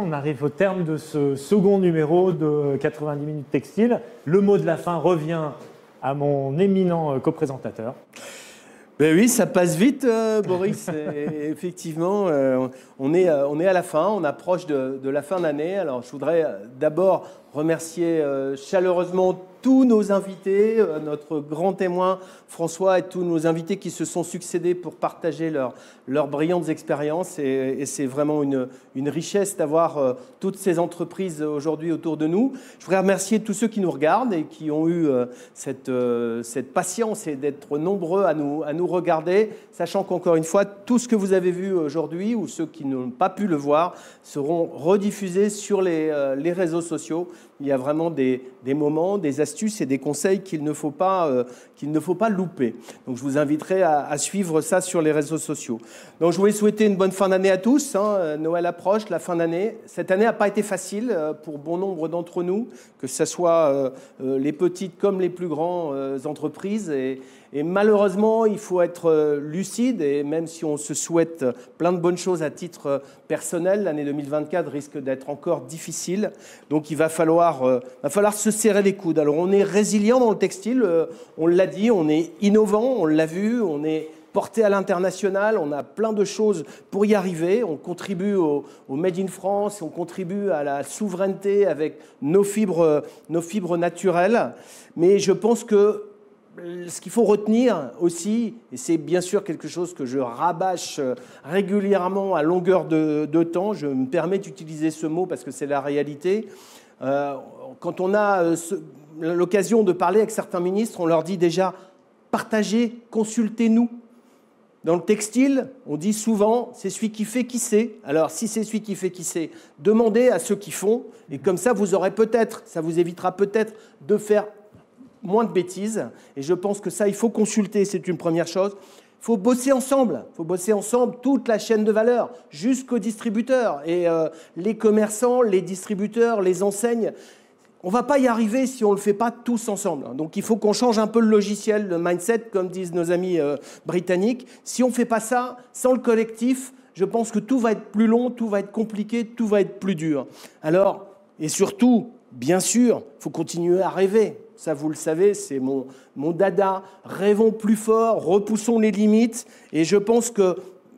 on arrive au terme de ce second numéro de 90 minutes textile. Le mot de la fin revient à mon éminent coprésentateur. Ben oui, ça passe vite, Boris. Et effectivement, on est à la fin, on approche de la fin d'année. Alors, je voudrais d'abord remercier chaleureusement tous nos invités, notre grand témoin François et tous nos invités qui se sont succédés pour partager leurs brillantes expériences. Et c'est vraiment une richesse d'avoir toutes ces entreprises aujourd'hui autour de nous. Je voudrais remercier tous ceux qui nous regardent et qui ont eu cette patience et d'être nombreux à nous regarder, sachant qu'encore une fois, tout ce que vous avez vu aujourd'hui ou ceux qui n'ont pas pu le voir seront rediffusés sur les réseaux sociaux. Il y a vraiment des moments, des astuces et des conseils qu'il ne faut pas louper. Donc, je vous inviterai à suivre ça sur les réseaux sociaux. Donc, je voulais souhaiter une bonne fin d'année à tous. Noël approche, la fin d'année. Cette année n'a pas été facile pour bon nombre d'entre nous, que ce soit les petites comme les plus grandes entreprises. Et malheureusement, il faut être lucide et même si on se souhaite plein de bonnes choses à titre personnel, l'année 2024 risque d'être encore difficile. Donc, il va falloir se serrer les coudes. Alors, on est résilient dans le textile, on l'a dit, on est innovant, on l'a vu, on est porté à l'international, on a plein de choses pour y arriver. On contribue au Made in France, on contribue à la souveraineté avec nos fibres naturelles. Mais je pense que ce qu'il faut retenir aussi, et c'est bien sûr quelque chose que je rabâche régulièrement à longueur de temps, je me permets d'utiliser ce mot parce que c'est la réalité. Quand on a l'occasion de parler avec certains ministres, on leur dit déjà « partagez, consultez-nous ». Dans le textile, on dit souvent « c'est celui qui fait qui sait ». Alors, si c'est celui qui fait qui sait, demandez à ceux qui font, et comme ça, ça vous évitera peut-être de faire moins de bêtises. Et je pense que ça, il faut consulter, c'est une première chose. Il faut bosser ensemble. Il faut bosser ensemble toute la chaîne de valeur, jusqu'aux distributeurs. Et les commerçants, les distributeurs, les enseignes, on ne va pas y arriver si on ne le fait pas tous ensemble. Donc il faut qu'on change un peu le logiciel, le mindset, comme disent nos amis britanniques. Si on ne fait pas ça, sans le collectif, je pense que tout va être plus long, tout va être compliqué, tout va être plus dur. Alors, et surtout, bien sûr, il faut continuer à rêver. Ça, vous le savez, c'est mon dada. Rêvons plus fort, repoussons les limites. Et je pense que,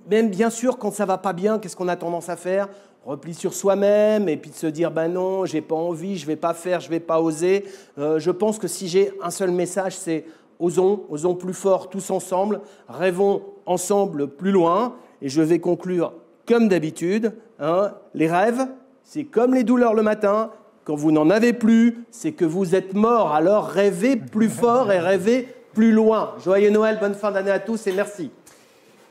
même bien sûr, quand ça ne va pas bien, qu'est-ce qu'on a tendance à faire ? Repli sur soi-même et puis de se dire « ben non, j'ai pas envie, je ne vais pas faire, je ne vais pas oser ». Je pense que si j'ai un seul message, c'est « osons plus fort tous ensemble, rêvons ensemble plus loin ». Et je vais conclure comme d'habitude. Les rêves, c'est comme les douleurs le matin. Quand vous n'en avez plus, c'est que vous êtes mort. Alors rêvez plus fort et rêvez plus loin. Joyeux Noël, bonne fin d'année à tous et merci.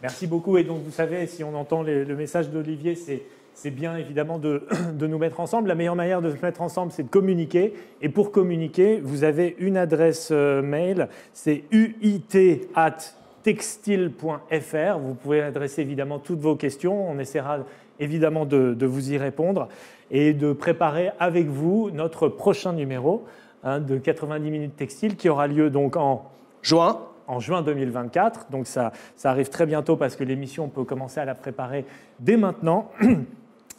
Merci beaucoup. Et donc, vous savez, si on entend le message d'Olivier, c'est bien évidemment de nous mettre ensemble. La meilleure manière de se mettre ensemble, c'est de communiquer. Et pour communiquer, vous avez une adresse mail, c'est uit@textile.fr. Vous pouvez adresser évidemment toutes vos questions. On essaiera évidemment de vous y répondre et de préparer avec vous notre prochain numéro de 90 minutes textile qui aura lieu donc en juin 2024. Donc ça arrive très bientôt parce que l'émission, on peut commencer à la préparer dès maintenant.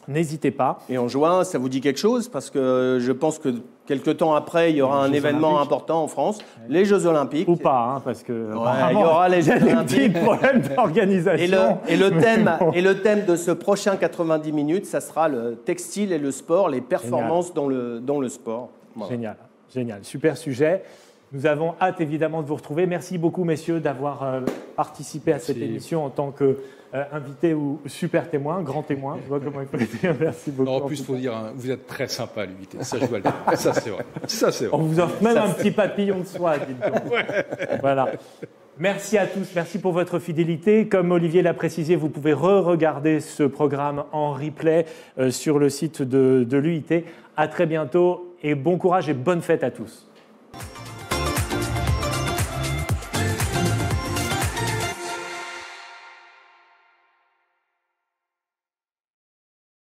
N'hésitez pas. Et en juin, ça vous dit quelque chose? Parce que je pense que quelques temps après, il y aura un événement important en France, les Jeux Olympiques. Ou pas, parce que il y aura les Jeux Olympiques. Des problèmes d'organisation. Et le thème de ce prochain 90 minutes, ça sera le textile et le sport, les performances dans le sport. Voilà. Génial. Super sujet. Nous avons hâte évidemment de vous retrouver. Merci beaucoup, messieurs, d'avoir participé à cette émission en tant qu'invité ou super témoin, grand témoin. Je vois comment il faut le dire. Merci beaucoup. Non, en plus, il faut dire, vous êtes très sympa, l'invité. Ça, je dois le dire. Ça, c'est vrai. On vous offre même un petit papillon de soie. Ouais. Voilà. Merci à tous. Merci pour votre fidélité. Comme Olivier l'a précisé, vous pouvez re-regarder ce programme en replay sur le site de l'UIT. À très bientôt et bon courage et bonne fête à tous.